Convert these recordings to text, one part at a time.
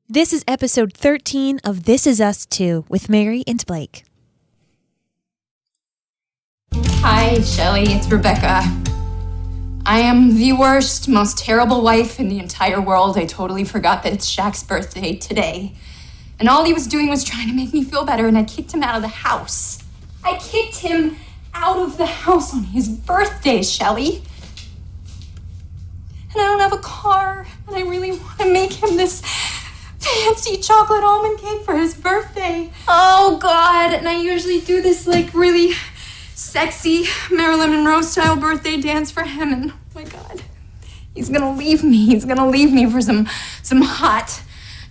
This is episode 13 of This Is Us 2 with Mary and Blake. Hi, Shelley. It's Rebecca. I am the worst, most terrible wife in the entire world. I totally forgot that it's Shaq's birthday today. And all he was doing was trying to make me feel better, and I kicked him out of the house. I kicked him out of the house on his birthday, Shelley. And I don't have a car, and I really want to make him this fancy chocolate almond cake for his birthday. Oh, God. And I usually do this, really sexy Marilyn Monroe style birthday dance for him, and oh my God, he's gonna leave me. He's gonna leave me for some hot,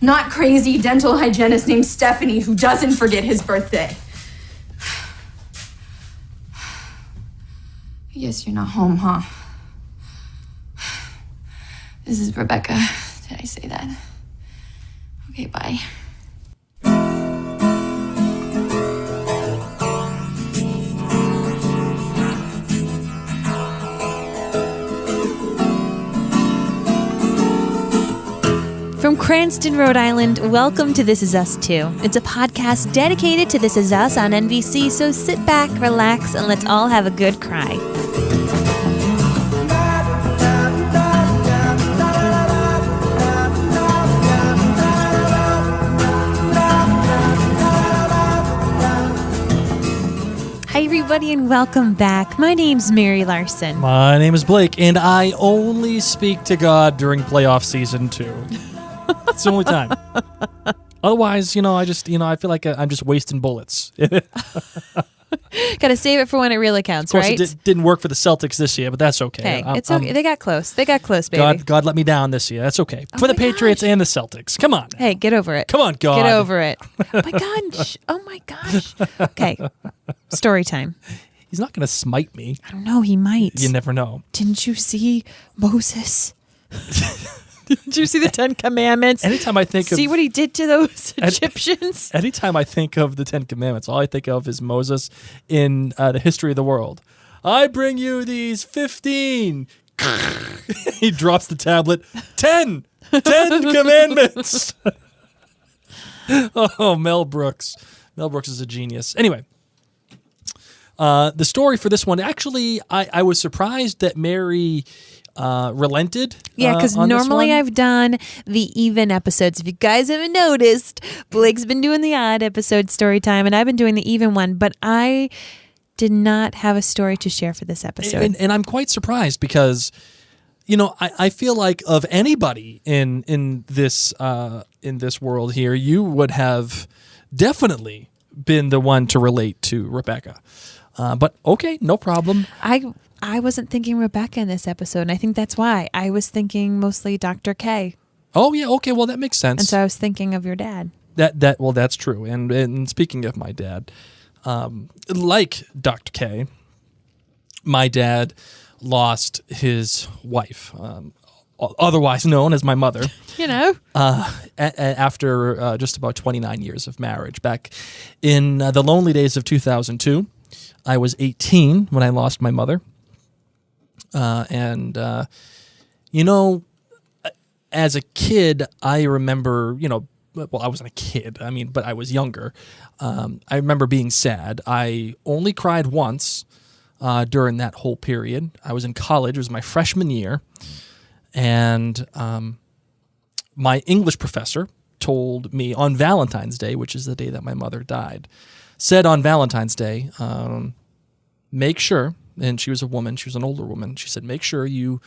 not crazy dental hygienist named Stephanie who doesn't forget his birthday. I guess you're not home, huh? This is Rebecca. Did I say that? Okay, bye. From Cranston, Rhode Island, welcome to This Is Us 2. It's a podcast dedicated to This Is Us on NBC, so sit back, relax, and let's all have a good cry. Hi, everybody, and welcome back. My name's Mary Larson. My name is Blake, and I only speak to God during playoff season 2. It's the only time. Otherwise, I feel like I'm just wasting bullets. Gotta save it for when it really counts, right? Of course, it didn't work for the Celtics this year, but that's okay. Hey, it's okay. They got close. They got close, baby. God let me down this year. That's okay. For the Patriots and the Celtics. Come on. Hey, get over it. Come on, God. Get over it. Oh, my gosh. Oh, my gosh. Okay. Story time. He's not going to smite me. I don't know. He might. You never know. Didn't you see Moses? Did you see the 10 Commandments? Anytime I think See what he did to those Egyptians? Anytime I think of the 10 Commandments, all I think of is Moses in the history of the world. I bring you these 15. He drops the tablet. 10 Commandments. Oh, Mel Brooks. Mel Brooks is a genius. Anyway, the story for this one, actually, I was surprised that Mary relented. Yeah, because normally I've done the even episodes. If you guys haven't noticed, Blake's been doing the odd episode story time, and I've been doing the even one, but I did not have a story to share for this episode. And I'm quite surprised because, I feel like of anybody in this world here, you would have definitely been the one to relate to Rebecca. But okay, no problem. I wasn't thinking Rebecca in this episode, and I think that's why. I was thinking mostly Dr. K. Oh, yeah, okay, well, that makes sense. And so I was thinking of your dad. Well, that's true. And speaking of my dad, like Dr. K, my dad lost his wife, otherwise known as my mother. After just about 29 years of marriage. Back in the lonely days of 2002, I was 18 when I lost my mother. As a kid, I remember, well, I wasn't a kid, but I was younger. I remember being sad. I only cried once during that whole period. I was in college. It was my freshman year. And my English professor told me on Valentine's Day, which is the day that my mother died, said on Valentine's Day, make sure, and she was a woman, she was an older woman, she said, make sure you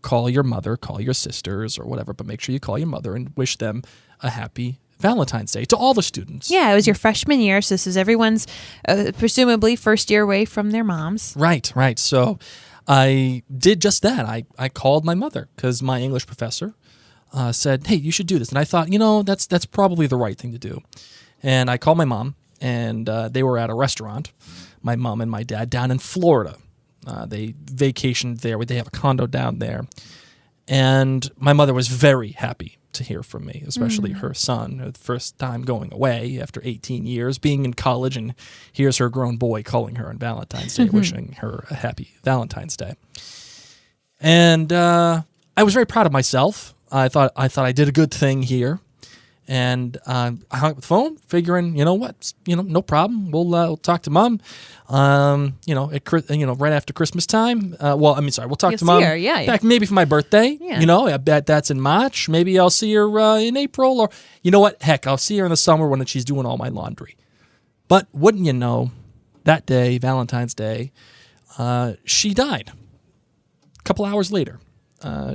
call your mother, call your sisters or whatever, but make sure you call your mother and wish them a happy Valentine's Day to all the students. Yeah, it was your freshman year, so this is everyone's presumably first year away from their moms. Right. So I did just that. I called my mother because my English professor said, hey, you should do this. And I thought, that's probably the right thing to do. And I called my mom, and they were at a restaurant, my mom and my dad, down in Florida. They vacationed there. They have a condo down there. And my mother was very happy to hear from me, especially her son, the first time going away after 18 years, being in college, and here's her grown boy calling her on Valentine's Day, wishing her a happy Valentine's Day. And I was very proud of myself. I thought I did a good thing here. And I hung up the phone, figuring, no problem. We'll talk to Mom. Right after Christmas time. We'll talk to Mom. See her, yeah. Back maybe for my birthday. Yeah. I bet that's in March. Maybe I'll see her in April, or you know what? Heck, I'll see her in the summer when she's doing all my laundry. But wouldn't you know, that day, Valentine's Day, she died. A couple hours later,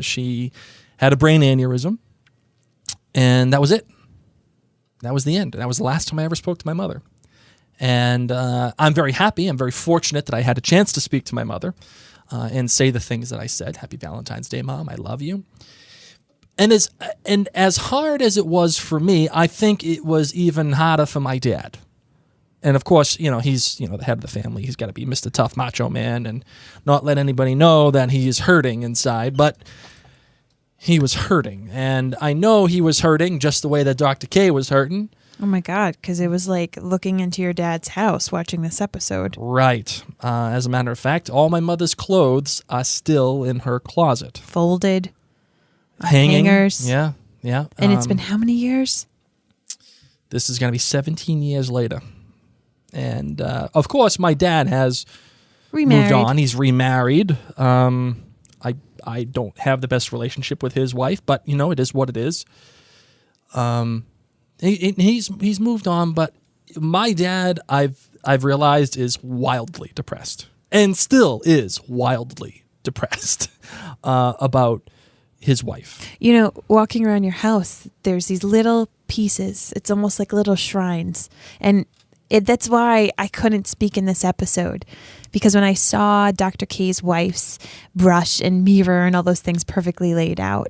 she had a brain aneurysm, and that was it. That was the end. That was the last time I ever spoke to my mother. And I'm very happy. I'm very fortunate that I had a chance to speak to my mother and say the things that I said. Happy Valentine's Day, Mom. I love you. And as hard as it was for me, I think it was even harder for my dad. And of course, he's the head of the family. He's got to be Mr. Tough Macho Man and not let anybody know that he is hurting inside. But he was hurting, and I know he was hurting just the way that Dr. K was hurting. Oh my God, because it was like looking into your dad's house watching this episode. Right. As a matter of fact, all my mother's clothes are still in her closet. Folded. Hanging. Hangers. Yeah. And it's been how many years? This is going to be 17 years later. And, of course, my dad has moved on. He's remarried. I don't have the best relationship with his wife, but it is what it is. He's moved on, but my dad, I've realized, is wildly depressed, and still is wildly depressed about his wife. Walking around your house, there's these little pieces. It's almost like little shrines, and that's why I couldn't speak in this episode, because when I saw Dr. K's wife's brush and mirror and all those things perfectly laid out,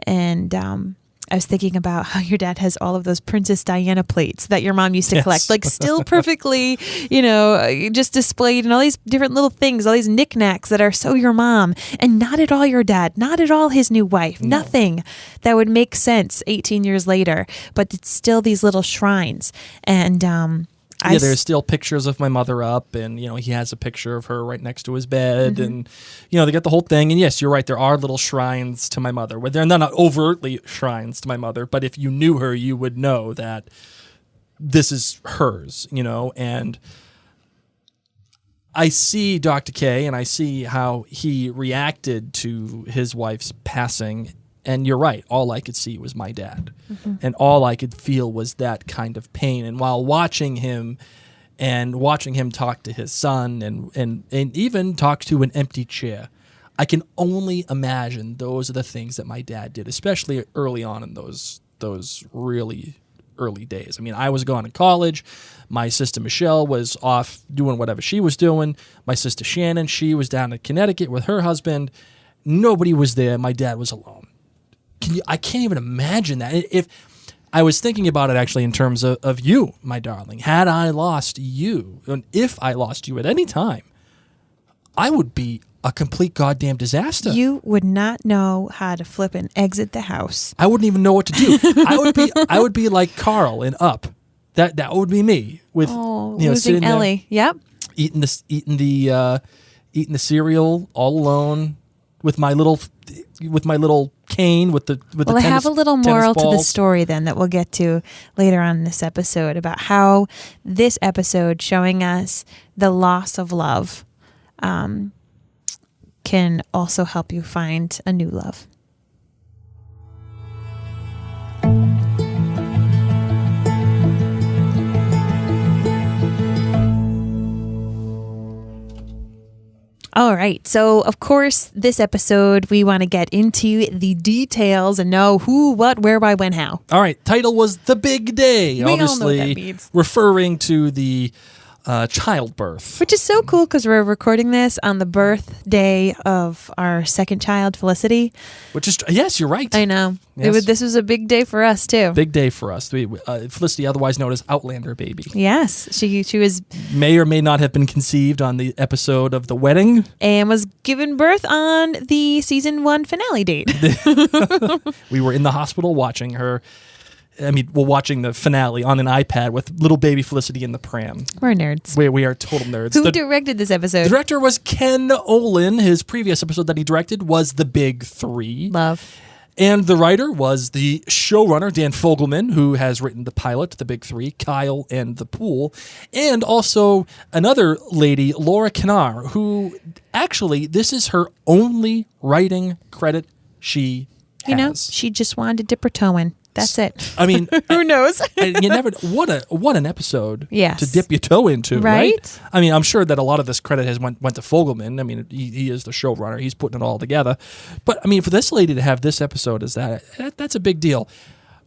and I was thinking about how your dad has all of those Princess Diana plates that your mom used to collect, like still perfectly, just displayed, and all these different little things, all these knickknacks that are so your mom, and not at all your dad, not at all his new wife, nothing that would make sense 18 years later, but it's still these little shrines. And there's still pictures of my mother up, and he has a picture of her right next to his bed, and they got the whole thing. And yes, you're right, there are little shrines to my mother. Well, they're not overtly shrines to my mother, but if you knew her, you would know that this is hers. And I see Dr. K, and I see how he reacted to his wife's passing. And you're right, all I could see was my dad. And all I could feel was that kind of pain. And while watching him talk to his son and even talk to an empty chair, I can only imagine those are the things that my dad did, especially early on in those really early days. I mean, I was gone in college. My sister Michelle was off doing whatever she was doing. My sister Shannon, she was down in Connecticut with her husband. Nobody was there. My dad was alone. I can't even imagine that. If I was thinking about it actually in terms of you, my darling, had I lost you, and if I lost you at any time, I would be a complete goddamn disaster. You would not know how to flip and exit the house. I wouldn't even know what to do. I would be like Carl in Up. That would be me with losing Ellie. Yep. Eating the cereal all alone with my little cane with the I have a little moral to the story then that we'll get to later on in this episode about how this episode showing us the loss of love can also help you find a new love. All right. So, of course, this episode, we want to get into the details and know who, what, where, why, when, how. All right. Title was The Big Day. We obviously all know what that means. Referring to the childbirth. Which is so cool because we're recording this on the birthday of our second child, Felicity. Which is, yes, you're right. I know. Yes. This was a big day for us, too. Big day for us. Felicity, otherwise known as Outlander Baby. Yes. She was... May or may not have been conceived on the episode of The Wedding. And was given birth on the season 1 finale date. We were in the hospital watching her. We're watching the finale on an iPad with little baby Felicity in the pram. We're nerds. We are total nerds. Who directed this episode? The director was Ken Olin. His previous episode that he directed was The Big 3. Love. And the writer was the showrunner, Dan Fogelman, who has written the pilot, The Big Three, Kyle, and The Pool. And also another lady, Laura Kinnar, who actually, this is her only writing credit she has. You know, she just wanted to dip her toe in. That's it. I mean, who knows? And you never what an episode Yes. to dip your toe into, Right? right? I mean, I'm sure that a lot of this credit has went to Fogelman. I mean, he is the showrunner; he's putting it all together. But I mean, for this lady to have this episode that's a big deal.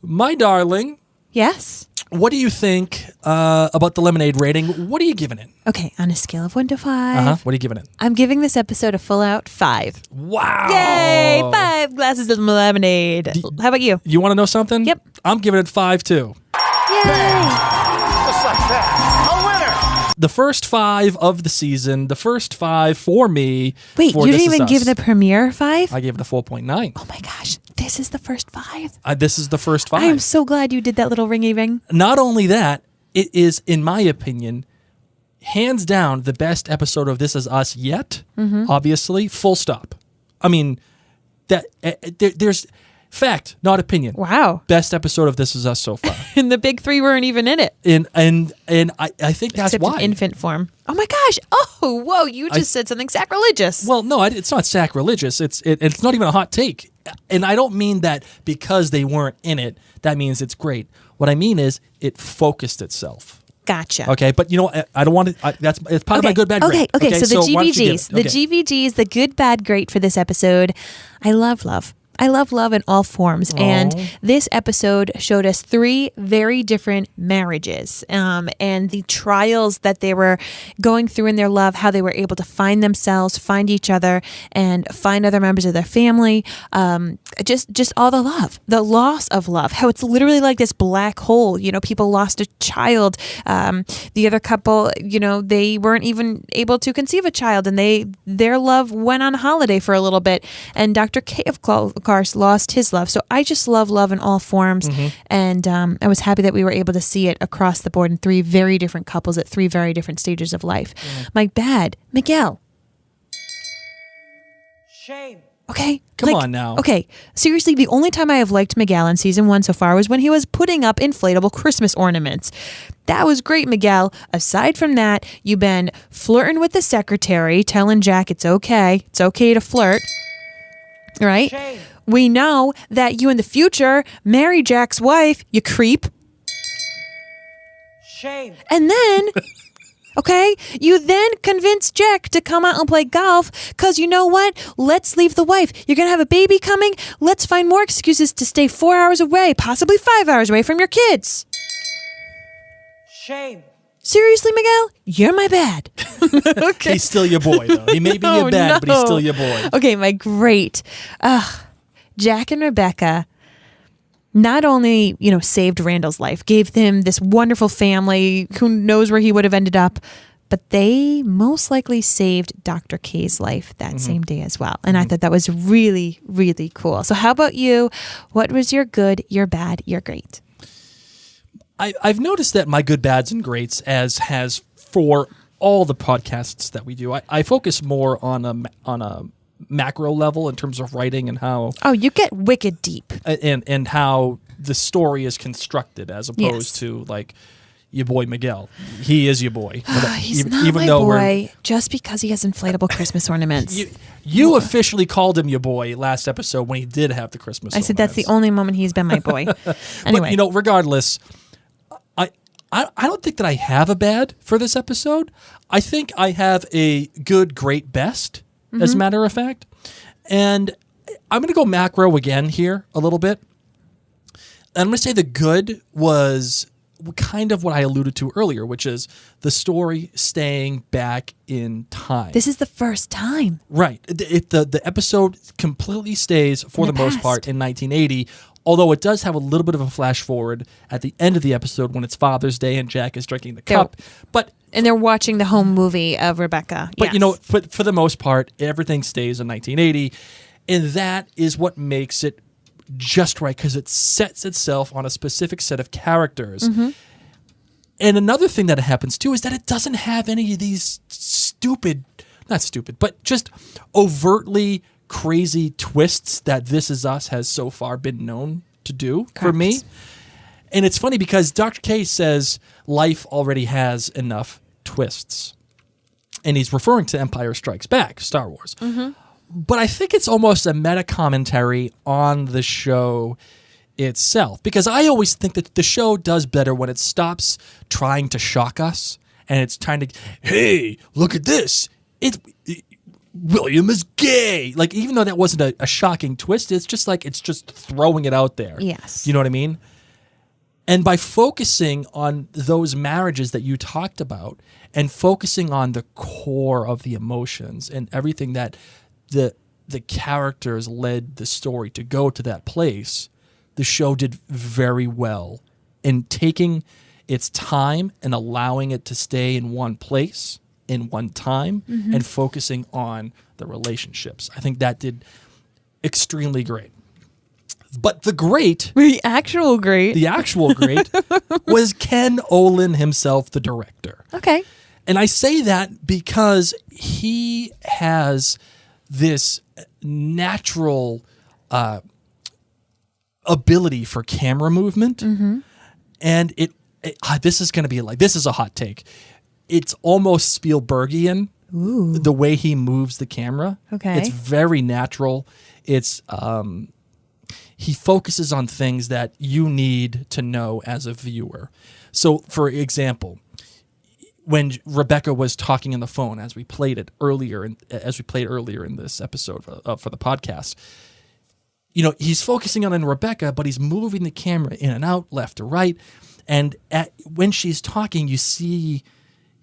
My darling, Yes. what do you think about the Lemonade rating? What are you giving it? Okay, on a scale of 1 to 5, What are you giving it? I'm giving this episode a full out 5. Wow! Yay! 5 glasses of lemonade. How about you? You want to know something? Yep. I'm giving it 5 too. Yay! Just like that. A winner. The first 5 of the season, the first 5 for me. Wait, for you This didn't Is even give Us. the premiere 5? I gave it a 4.9. Oh my gosh, this is the first 5. This is the first 5. I am so glad you did that little ringy ring. Not only that, it is, in my opinion, hands down the best episode of This Is Us yet. Obviously, full stop. I mean, there's fact, not opinion. Wow. Best episode of This Is Us so far. And the big 3 weren't even in it. and I think that's Except why. in infant form. Oh my gosh. Oh, whoa, you just said something sacrilegious. Well, no, it's not sacrilegious. It's not even a hot take. And I don't mean that because they weren't in it, that means it's great. What I mean is it focused itself. Gotcha. Okay, but you know, I don't want to. It's part of my good, bad, great. Okay. So the why don't you give GVGs, it? Okay. the GVGs, the good, bad, great for this episode. I love love. I love love in all forms. And this episode showed us 3 very different marriages and the trials that they were going through in their love, how they were able to find themselves, find each other, and find other members of their family. Just all the love, the loss of love, how it's literally like this black hole. You know, people lost a child. The other couple, you know, they weren't even able to conceive a child, and their love went on holiday for a little bit. And Dr. K, of course, lost his love. So I just love love in all forms. And I was happy that we were able to see it across the board in 3 very different couples at 3 very different stages of life. My bad, Miguel. Shame. Okay. Come on now. Okay. Seriously, the only time I have liked Miguel in season 1 so far was when he was putting up inflatable Christmas ornaments. That was great, Miguel. Aside from that, you've been flirting with the secretary, telling Jack it's okay to flirt. Right? Shame. We know that you in the future marry Jack's wife, you creep. Shame. And then, okay, you then convince Jack to come out and play golf because you know what? Let's leave the wife. You're going to have a baby coming. Let's find more excuses to stay 4 hours away, possibly 5 hours away from your kids. Shame. Seriously, Miguel? You're my bad. Okay. He's still your boy, though. He may be your dad, but he's still your boy. Okay, my great. Jack and Rebecca not only, you know, saved Randall's life, gave him this wonderful family, who knows where he would have ended up, but they most likely saved Dr. K's life that same day as well. And I thought that was really, really cool. So how about you? What was your good, your bad, your great? I've noticed that my good, bads, and greats, as has for all the podcasts that we do, I focus more on a macro level in terms of writing and how Oh, you get wicked deep. and how the story is constructed, as opposed Yes. to like your boy Miguel. He is your boy. He's not my boy just because he has inflatable Christmas ornaments. You officially called him your boy last episode when he did have the Christmas I said that's the ornaments. only moment he's been my boy. Anyway. But, you know, regardless, I don't think that I have a bad for this episode. I think I have a good, great, best, as a matter of fact. And I'm going to go macro again here a little bit. And I'm going to say the good was kind of what I alluded to earlier, which is the story staying back in time. This is the first time. Right. The episode completely stays, for In the the most past. part, in 1980, although it does have a little bit of a flash forward at the end of the episode when it's Father's Day and Jack is drinking the cup. But And they're watching the home movie of Rebecca. but Yes. you know, for the most part, everything stays in 1980, and that is what makes it just right, because it sets itself on a specific set of characters. Mm-hmm. And another thing that happens too is that it doesn't have any of these not stupid, but just overtly crazy twists that This Is Us has so far been known to do for me. And it's funny because Dr. K says life already has enough twists. And he's referring to Empire Strikes Back, Star Wars. But I think it's almost a meta commentary on the show itself, because I always think that the show does better when it stops trying to shock us and it's trying to, hey, look at this. William is gay. Like, even though that wasn't a shocking twist, it's just throwing it out there. Yes. You know what I mean? And by focusing on those marriages that you talked about and focusing on the core of the emotions and everything that the characters led the story to go to that place, the show did very well in taking its time and allowing it to stay in one place, in one time, and focusing on the relationships. I think that did extremely great. But the actual great was Ken Olin himself, the director. Okay. And I say that because he has this natural ability for camera movement. And this is going to be like, this is a hot take. It's almost Spielbergian, the way he moves the camera. Okay. It's very natural. It's he focuses on things that you need to know as a viewer. So, for example, when Rebecca was talking on the phone, as we played earlier in this episode for the podcast, you know, he's focusing on Rebecca, but he's moving the camera in and out, left to right, and when she's talking, you see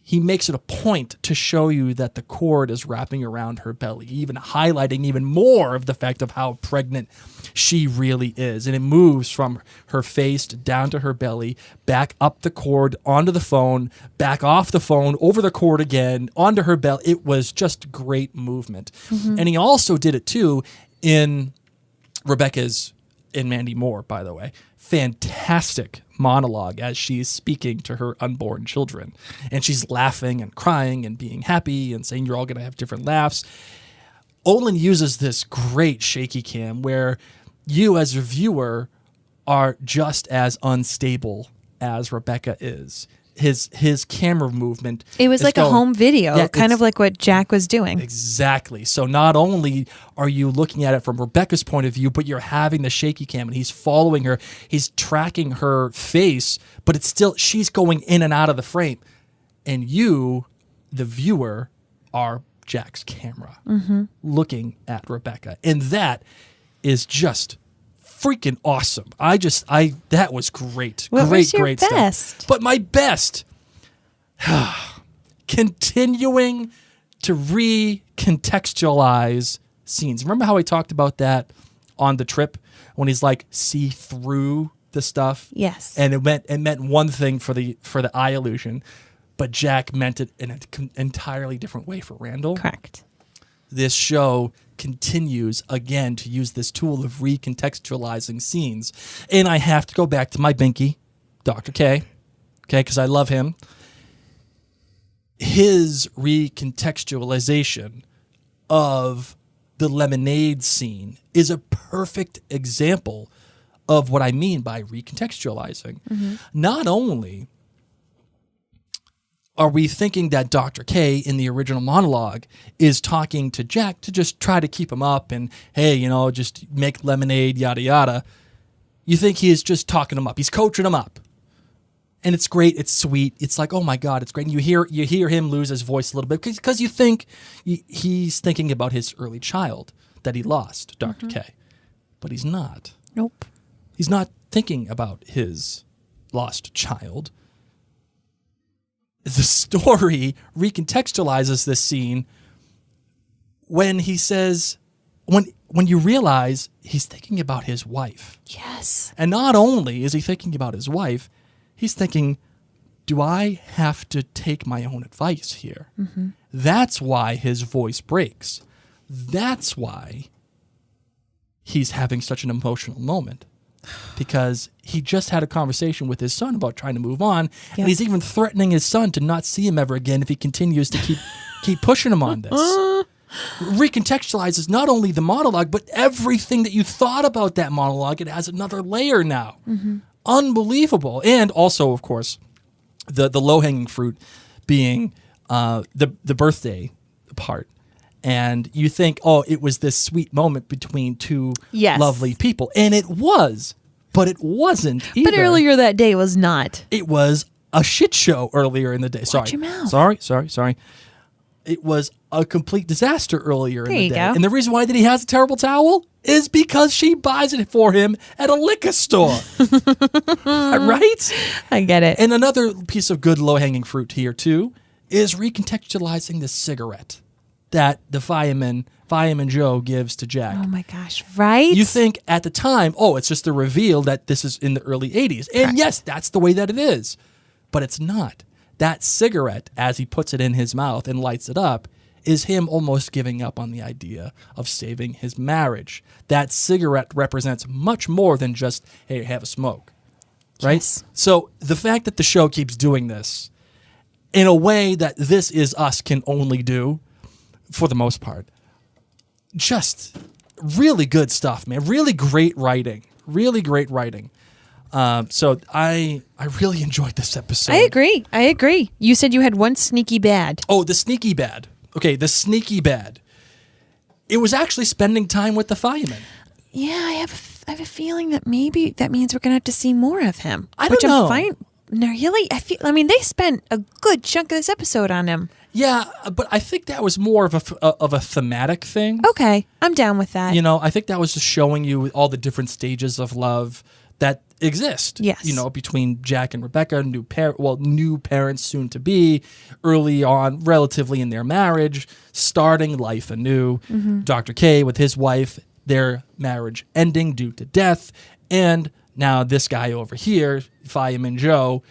he makes it a point to show you that the cord is wrapping around her belly, even highlighting even more of the fact of how pregnant she really is. And it moves from her face down to her belly, back up the cord, onto the phone, back off the phone, over the cord again, onto her belly. It was just great movement. And he also did it too in Rebecca's, in Mandy Moore, by the way. Fantastic monologue as she's speaking to her unborn children. And she's laughing and crying and being happy and saying you're all going to have different laughs. Olin uses this great shaky cam where you as a viewer are just as unstable as Rebecca is. His camera movement. It was like a home video, Yeah, kind of like what Jack was doing. Exactly. So not only are you looking at it from Rebecca's point of view, but you're having the shaky cam and he's following her. He's tracking her face, but it's still, she's going in and out of the frame. And you, the viewer, are Jack's camera looking at Rebecca. And that is just freaking awesome. That was great. What great, was your great best? stuff. But my best, continuing to recontextualize scenes. Remember how I talked about that on the trip when he's like, see through the stuff? Yes. And it meant one thing for the eye illusion, but Jack meant it in an entirely different way for Randall. Correct. This show continues again to use this tool of recontextualizing scenes. And I have to go back to my binky, Dr. K, okay, because I love him. His recontextualization of the lemonade scene is a perfect example of what I mean by recontextualizing. Not only are we thinking that Dr. K in the original monologue is talking to Jack to just try to keep him up and, hey, you know, just make lemonade, yada, yada. You think he is just talking him up. He's coaching him up. And it's great. It's sweet. It's like, oh my God, it's great. And you hear him lose his voice a little bit because you think he's thinking about his early child that he lost, Dr. K. But he's not. Nope. He's not thinking about his lost child. The story recontextualizes this scene when he says, when you realize he's thinking about his wife. Yes. And not only is he thinking about his wife, he's thinking, do I have to take my own advice here? That's why his voice breaks. That's why he's having such an emotional moment. Because he just had a conversation with his son about trying to move on, and he's even threatening his son to not see him ever again if he continues to keep pushing him on this. recontextualizes not only the monologue, but everything that you thought about that monologue. It has another layer now. Unbelievable. And also, of course, the low-hanging fruit being the birthday part. And you think, oh, it was this sweet moment between two lovely people. And it was, but it wasn't either. But earlier that day was not. It was a shit show earlier in the day. Watch your mouth. Sorry. It was a complete disaster earlier in the day. Go. And the reason why that he has a terrible towel is because she buys it for him at a liquor store. Right? I get it. And another piece of good low-hanging fruit here, too, is recontextualizing the cigarette that the fireman Joe gives to Jack. Oh my gosh, right? You think at the time, oh, it's just a reveal that this is in the early 80s. And yes, that's the way that it is. But it's not. That cigarette, as he puts it in his mouth and lights it up, is him almost giving up on the idea of saving his marriage. That cigarette represents much more than just, hey, have a smoke. Right? Yes. So the fact that the show keeps doing this in a way that This Is Us can only do, for the most part, just really good stuff, man. Really great writing. So I really enjoyed this episode. I agree. You said you had one sneaky bad. Oh, the sneaky bad. Okay, the sneaky bad. It was actually spending time with the fireman. Yeah, I have a feeling that maybe that means we're gonna have to see more of him. I don't know. I'm fine. No, really? I mean, they spent a good chunk of this episode on him. Yeah, but I think that was more of a thematic thing. Okay, I'm down with that. You know, I think that was just showing you all the different stages of love that exist. Yes. You know, between Jack and Rebecca, new parents soon to be, early on, relatively in their marriage, starting life anew. Dr. K with his wife, their marriage ending due to death, and now this guy over here, Fireman Joe,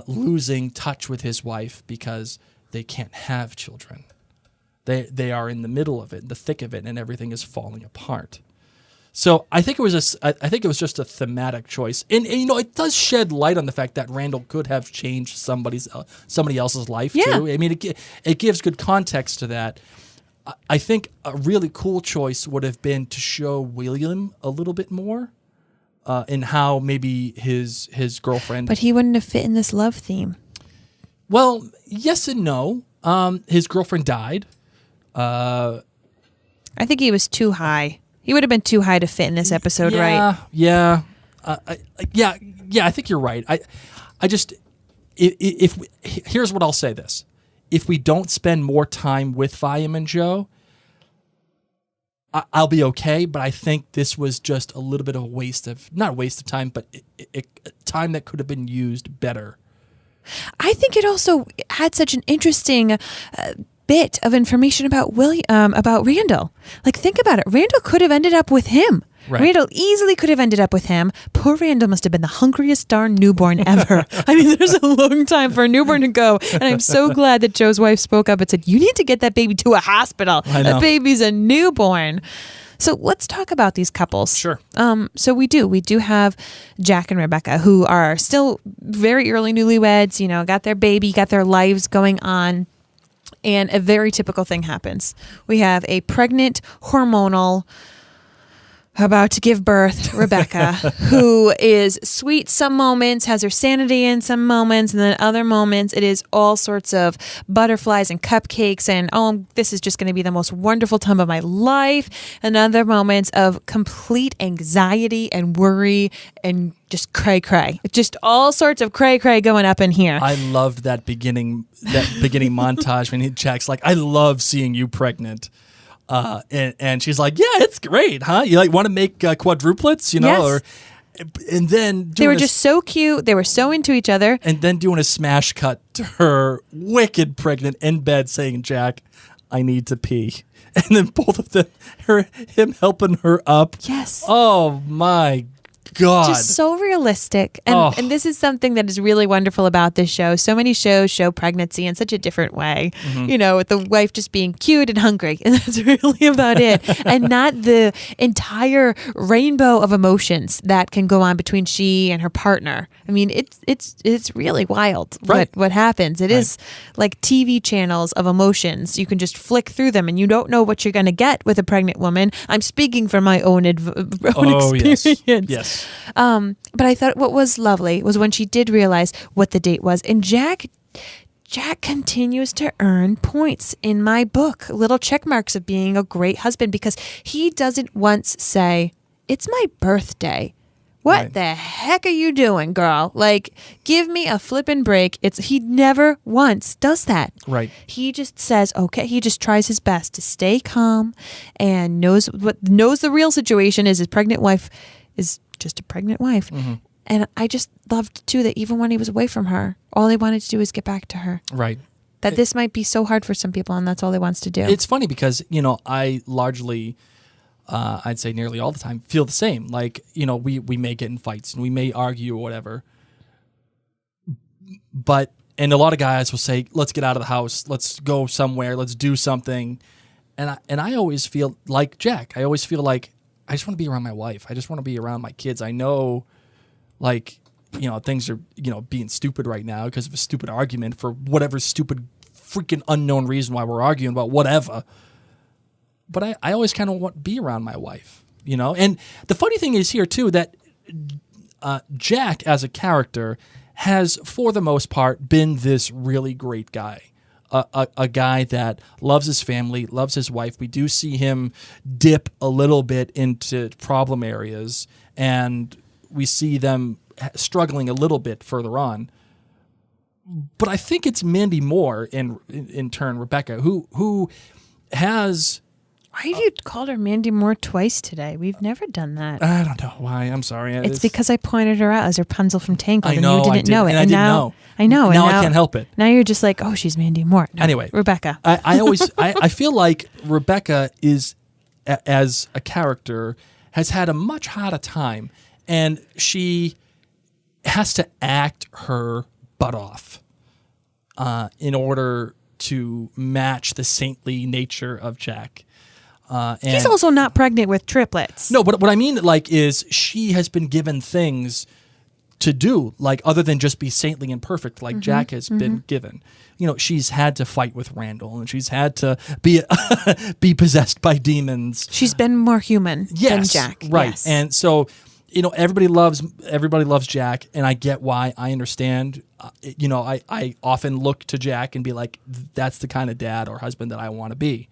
losing touch with his wife because they can't have children. They are in the middle of it, in the thick of it, and everything is falling apart. So I think it was just a thematic choice, and you know, it does shed light on the fact that Randall could have changed somebody else's life too. I mean, it gives good context to that. I think a really cool choice would have been to show William a little bit more, in how maybe his girlfriend. But he wouldn't have fit in this love theme. Well, yes and no. His girlfriend died. I think he was too high. He would have been too high to fit in this episode, right? Yeah. I think you're right. Here's what I'll say this. If we don't spend more time with Fireman Joe, I'll be okay, but I think this was just a little bit of not a waste of time, but time that could have been used better. I think it also had such an interesting bit of information about Randall. Like, think about it. Randall could have ended up with him. Right. Randall easily could have ended up with him. Poor Randall must have been the hungriest darn newborn ever. I mean, there's a long time for a newborn to go. And I'm so glad that Joe's wife spoke up and said, you need to get that baby to a hospital. That baby's a newborn. So let's talk about these couples. Sure. So we do have Jack and Rebecca, who are still very early newlyweds, you know, got their baby, got their lives going on. And a very typical thing happens. We have a pregnant, hormonal, about to give birth, Rebecca, who is sweet some moments, has her sanity in some moments, and then other moments it is all sorts of butterflies and cupcakes and, oh, this is just going to be the most wonderful time of my life. And other moments of complete anxiety and worry and just cray-cray. Just all sorts of cray-cray going up in here. I loved that beginning montage when Jack's like, I love seeing you pregnant. And she's like, yeah, it's great, huh? You like want to make quadruplets, you know? Yes. And then they were just so cute. They were so into each other. And then doing a smash cut to her wicked pregnant in bed saying, Jack, I need to pee. And then both of them, him helping her up. Yes. Oh my God. Just so realistic. And this is something that is really wonderful about this show. So many shows show pregnancy in such a different way. Mm-hmm. You know, with the wife just being cute and hungry. And that's really about it. And not the entire rainbow of emotions that can go on between she and her partner. I mean, it's really wild Right. what happens. It Right. is like TV channels of emotions. You can just flick through them, and you don't know what you're going to get with a pregnant woman. I'm speaking from my own experience. Yes. But I thought what was lovely was when she did realize what the date was, and Jack continues to earn points in my book, little check marks of being a great husband, because he doesn't once say, "It's my birthday. What Right. the heck are you doing, girl? Like, give me a flippin' break." He never once does that. Right. He just says, okay, he just tries his best to stay calm and knows the real situation is his pregnant wife is just a pregnant wife. Mm-hmm. And I just loved too that even when he was away from her, all he wanted to do was get back to her. Right. That this might be so hard for some people, and that's all he wants to do. It's funny because, I largely, I'd say nearly all the time, feel the same. Like, we may get in fights and we may argue or whatever. And a lot of guys will say, let's get out of the house. Let's go somewhere. Let's do something. And I always feel like Jack. I always feel like I just want to be around my wife. I just want to be around my kids. I know, like, things are, being stupid right now because of a stupid argument for whatever stupid freaking unknown reason why we're arguing about whatever. But I always kind of want to be around my wife, And the funny thing is here, too, that Jack as a character has, for the most part, been this really great guy. A guy that loves his family, loves his wife. We do see him dip a little bit into problem areas, and we see them struggling a little bit further on. But I think it's Mandy Moore, in turn, Rebecca, who has... Why have you called her Mandy Moore twice today? We've never done that. I don't know why. I'm sorry. It's because I pointed her out as Rapunzel from Tangled, I know, and you didn't know it. and I didn't know. I know. Now I can't help it. Now you're just like, oh, she's Mandy Moore. No, Anyway, Rebecca. I always I feel like Rebecca is, as a character, has had a much harder time, and she has to act her butt off in order to match the saintly nature of Jack. He's also not pregnant with triplets. No, but what I mean, is she has been given things to do, other than just be saintly and perfect, like Jack has been given. She's had to fight with Randall, and she's had to be possessed by demons. She's been more human than Jack. Right. Yes. And so, everybody loves Jack, and I get why. I understand. I often look to Jack and be like, that's the kind of dad or husband that I want to be.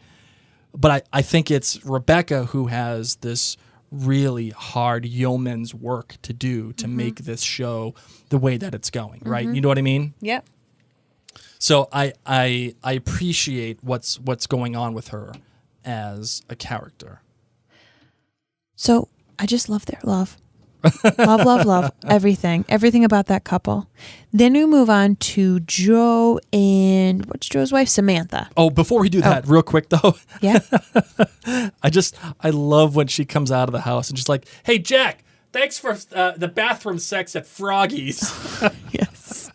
But I think it's Rebecca who has this really hard yeoman's work to do to make this show the way that it's going, right? You know what I mean? Yep. So I appreciate what's going on with her as a character. So I just love their love. Love. Everything about that couple. Then we move on to Joe and what's Joe's wife? Samantha. Oh, before we do that, real quick though. Yeah. I love when she comes out of the house and just like, hey, Jack, thanks for the bathroom sex at Froggy's. Yes.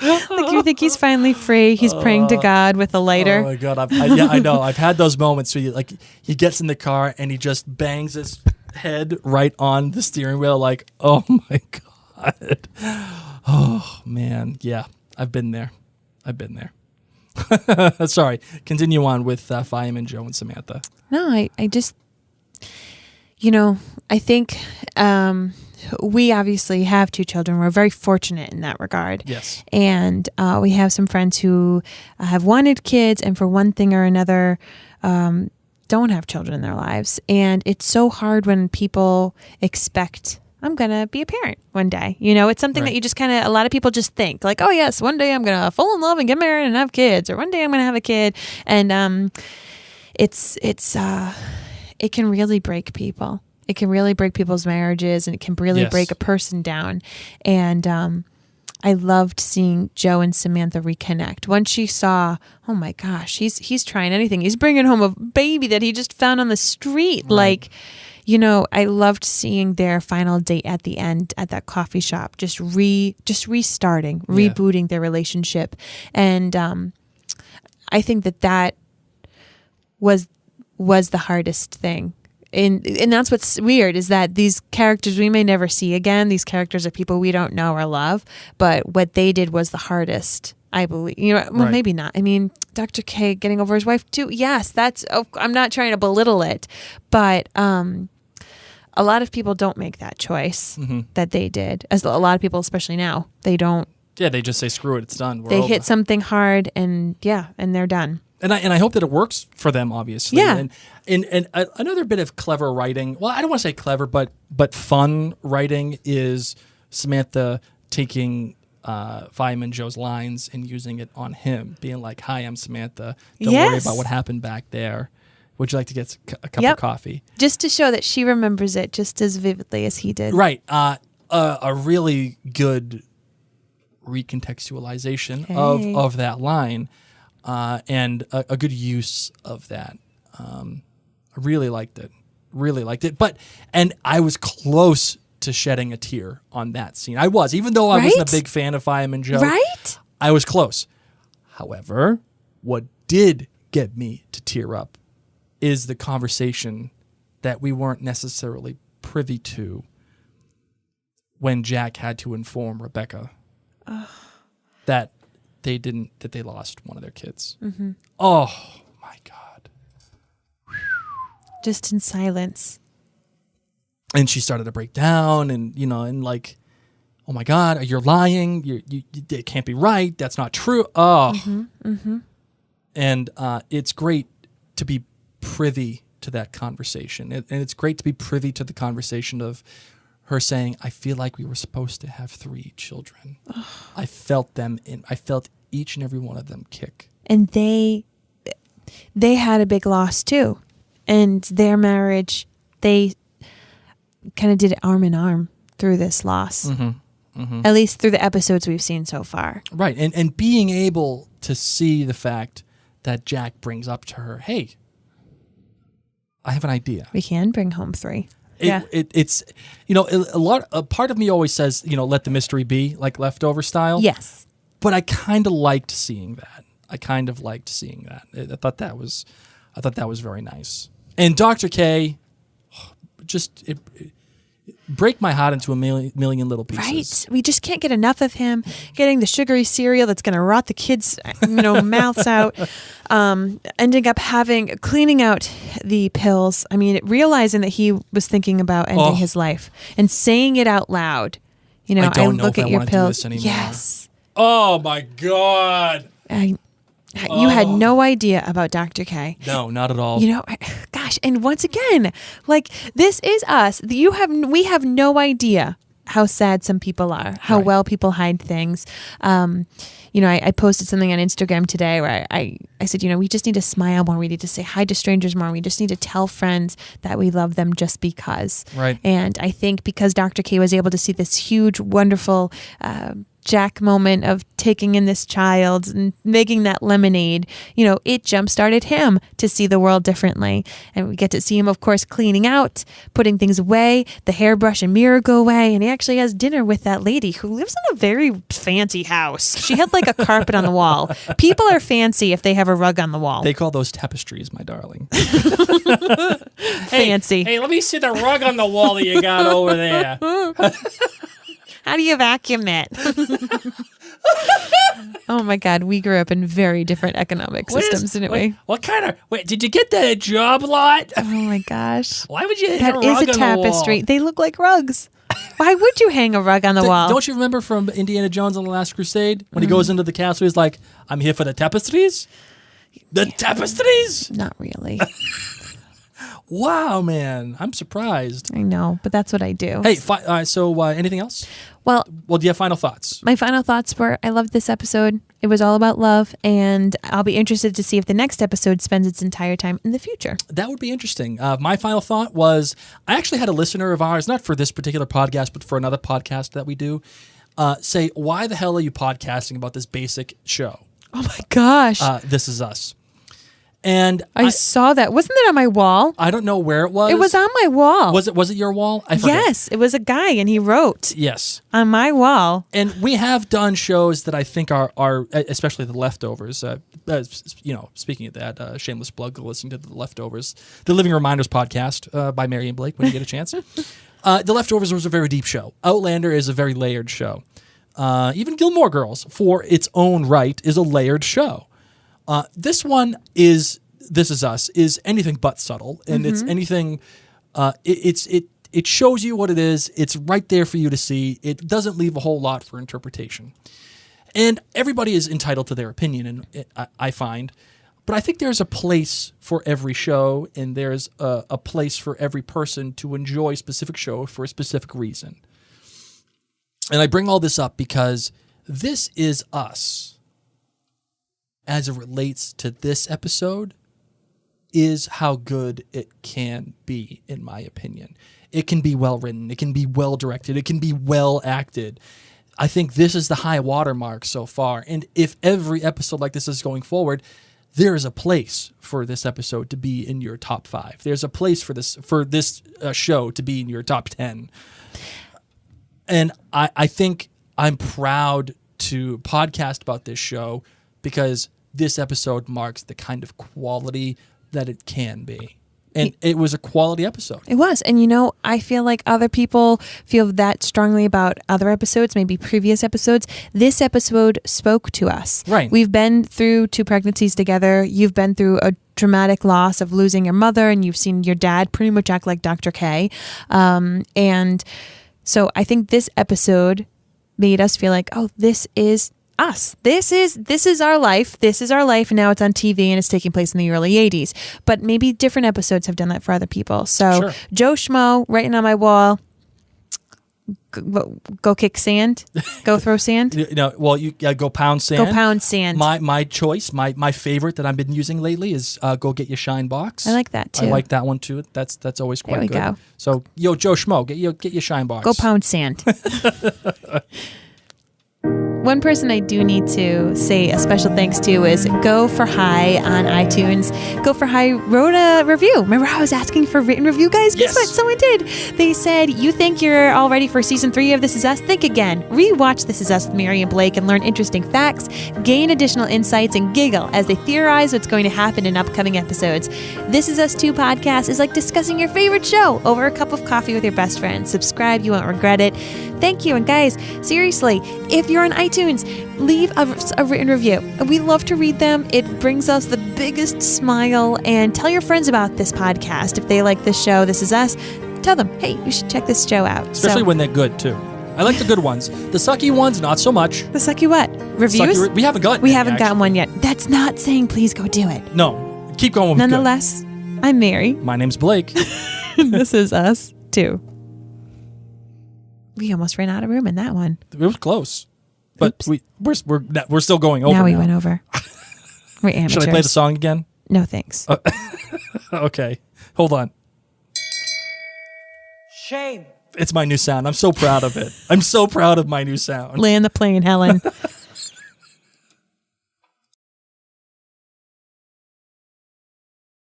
Like you think he's finally free. He's praying to God with a lighter. Oh my God. I know. I've had those moments where he gets in the car and he just bangs his head right on the steering wheel like, oh my God. Oh man. Yeah, I've been there. Sorry. Continue on with Fireman, Joe, and Samantha. No, I just, I think we obviously have 2 children. We're very fortunate in that regard. Yes. And we have some friends who have wanted kids and for one thing or another don't have children in their lives. And it's so hard when people expect, I'm going to be a parent one day. It's something that you just kind of, a lot of people just think like, oh yes, one day I'm going to fall in love and get married and have kids, or one day I'm going to have a kid. And it can really break people. It can really break people's marriages, and it can really break a person down. And I loved seeing Joe and Samantha reconnect. Once she saw, oh my gosh, he's trying anything. He's bringing home a baby that he just found on the street. Right. I loved seeing their final date at the end at that coffee shop, just restarting, rebooting their relationship. And I think that was the hardest thing. And that's what's weird is that these characters we may never see again. These characters are people we don't know or love, but what they did was the hardest, I believe. Well, maybe not. I mean, Dr. K getting over his wife too. Yes, I'm not trying to belittle it, but a lot of people don't make that choice that they did. As a lot of people, especially now, they don't. Yeah, they just say, screw it, it's done. They hit something hard and they're done. And I hope that it works for them, obviously. Yeah. And another bit of clever writing, well, I don't want to say clever, but fun writing is Samantha taking Fireman Joe's lines and using it on him, being like, hi, I'm Samantha. Don't worry about what happened back there. Would you like to get a cup of coffee? Just to show that she remembers it just as vividly as he did. Right. A really good recontextualization of that line. And a good use of that. I really liked it. And I was close to shedding a tear on that scene. I was, even though I wasn't a big fan of Fireman Joe. Right? I was close. However, what did get me to tear up is the conversation that we weren't necessarily privy to when Jack had to inform Rebecca that they lost one of their kids. Mm-hmm. Oh my God. Just in silence. And she started to break down and like, oh my God, you're lying. It can't be right. That's not true. Oh. Mm-hmm. Mm-hmm. And it's great to be privy to that conversation. And it's great to be privy to the conversation of her saying, I feel like we were supposed to have 3 children. I felt each and every one of them kick. And they had a big loss too. And their marriage, they kind of did it arm in arm through this loss. Mm-hmm. Mm-hmm. At least through the episodes we've seen so far. Right. And being able to see the fact that Jack brings up to her, hey, I have an idea. We can bring home 3. It's a part of me always says, let the mystery be, like Leftover style. Yes. But I kind of liked seeing that. I thought that was very nice. And Dr. K, just break my heart into a million little pieces. Right. We just can't get enough of him getting the sugary cereal that's going to rot the kids' mouths out. Ending up cleaning out the pills. I mean, realizing that he was thinking about ending his life and saying it out loud. I don't know look if at I your pills. Do this anymore. Yes. Oh my God. You had no idea about Dr. K. No, not at all. Gosh, and once again, like, this is us. We have no idea how sad some people are, how well people hide things. I posted something on Instagram today where I said, we just need to smile more. We need to say hi to strangers more. We just need to tell friends that we love them just because. Right. And I think because Dr. K was able to see this huge, wonderful Jack moment of taking in this child and making that lemonade, it jump-started him to see the world differently. And we get to see him, of course, cleaning out, putting things away, the hairbrush and mirror go away, and he actually has dinner with that lady who lives in a very fancy house. She had like a carpet on the wall. People are fancy if they have a rug on the wall. They call those tapestries, my darling. Fancy. Hey, let me see the rug on the wall that you got over there. How do you vacuum it? Oh my God, we grew up in very different economic systems, didn't we? What kind of? Wait, did you get the job lot? Oh my gosh! Why would you hang a rug on the wall? That is a tapestry. They look like rugs. Why would you hang a rug on the wall? Don't you remember from Indiana Jones and the Last Crusade when he goes into the castle? He's like, "I'm here for the tapestries." The tapestries? Not really. Wow, man. I'm surprised. I know, but that's what I do. Hey, so anything else? Well, do you have final thoughts? My final thoughts were, I loved this episode. It was all about love, and I'll be interested to see if the next episode spends its entire time in the future. That would be interesting. My final thought was, I actually had a listener of ours, not for this particular podcast, but for another podcast that we do, say, why the hell are you podcasting about this basic show? Oh my gosh. This Is Us. And I saw that. Wasn't it on my wall? I don't know where it was. It was on my wall. Was it your wall? I forget. Yes, it was a guy, and he wrote. Yes. On my wall. And we have done shows that I think are especially The Leftovers. Speaking of that, shameless plug, go listen to The Leftovers, the Living Reminders podcast by Mary and Blake when you get a chance. The Leftovers was a very deep show. Outlander is a very layered show. Even Gilmore Girls, for its own right, is a layered show. This one is This Is Us is anything but subtle, and it's anything. It shows you what it is. It's right there for you to see. It doesn't leave a whole lot for interpretation, and everybody is entitled to their opinion. And I find, but I think there's a place for every show, and there's a place for every person to enjoy a specific show for a specific reason. And I bring all this up because This Is Us, as it relates to this episode, is how good it can be, in my opinion. It can be well written. It can be well directed. It can be well acted. I think this is the high watermark so far. And if every episode like this is going forward, there is a place for this episode to be in your top 5. There's a place for this show to be in your top 10. And I think I'm proud to podcast about this show because this episode marks the kind of quality that it can be. And it was a quality episode. It was. And, I feel like other people feel that strongly about other episodes, maybe previous episodes. This episode spoke to us. Right. We've been through 2 pregnancies together. You've been through a dramatic loss of losing your mother, and you've seen your dad pretty much act like Dr. K. And so I think this episode made us feel like, oh, this is us. This is our life. This is our life. And now it's on TV and it's taking place in the early 80s. But maybe different episodes have done that for other people. So sure. Joe Schmo writing on my wall, go kick sand, go throw sand. You go pound sand. Go pound sand. My choice, my favorite that I've been using lately is go get your shine box. I like that too. I like that one too. That's always quite good. There we go. So Joe Schmo, get your shine box. Go pound sand. One person I do need to say a special thanks to is Go For High on iTunes. Go For High wrote a review. Remember how I was asking for written review, guys? Guess what? Someone did. They said, you think you're all ready for season 3 of This Is Us? Think again. Rewatch This Is Us with Mary and Blake and learn interesting facts, gain additional insights, and giggle as they theorize what's going to happen in upcoming episodes. This Is Us 2 podcast is like discussing your favorite show over a cup of coffee with your best friend. Subscribe. You won't regret it. Thank you. And guys, seriously, if you're on iTunes, leave a written review. We love to read them. It brings us the biggest smile. And tell your friends about this podcast. If they like this show, This Is Us, tell them, hey, you should check this show out. Especially when they're good, too. I like the good ones. The sucky ones, not so much. The sucky what? Reviews? We haven't gotten We haven't gotten one yet. That's not saying please go do it. No. Keep going with Nonetheless, I'm Mary. My name's Blake. This is Us, too. We almost ran out of room in that one. It was close. But we're still going over. Now we went over. We're amateurs. Should I play the song again? No, thanks. Okay. Hold on. Shame. It's my new sound. I'm so proud of it. I'm so proud of my new sound. Land the plane, Helen.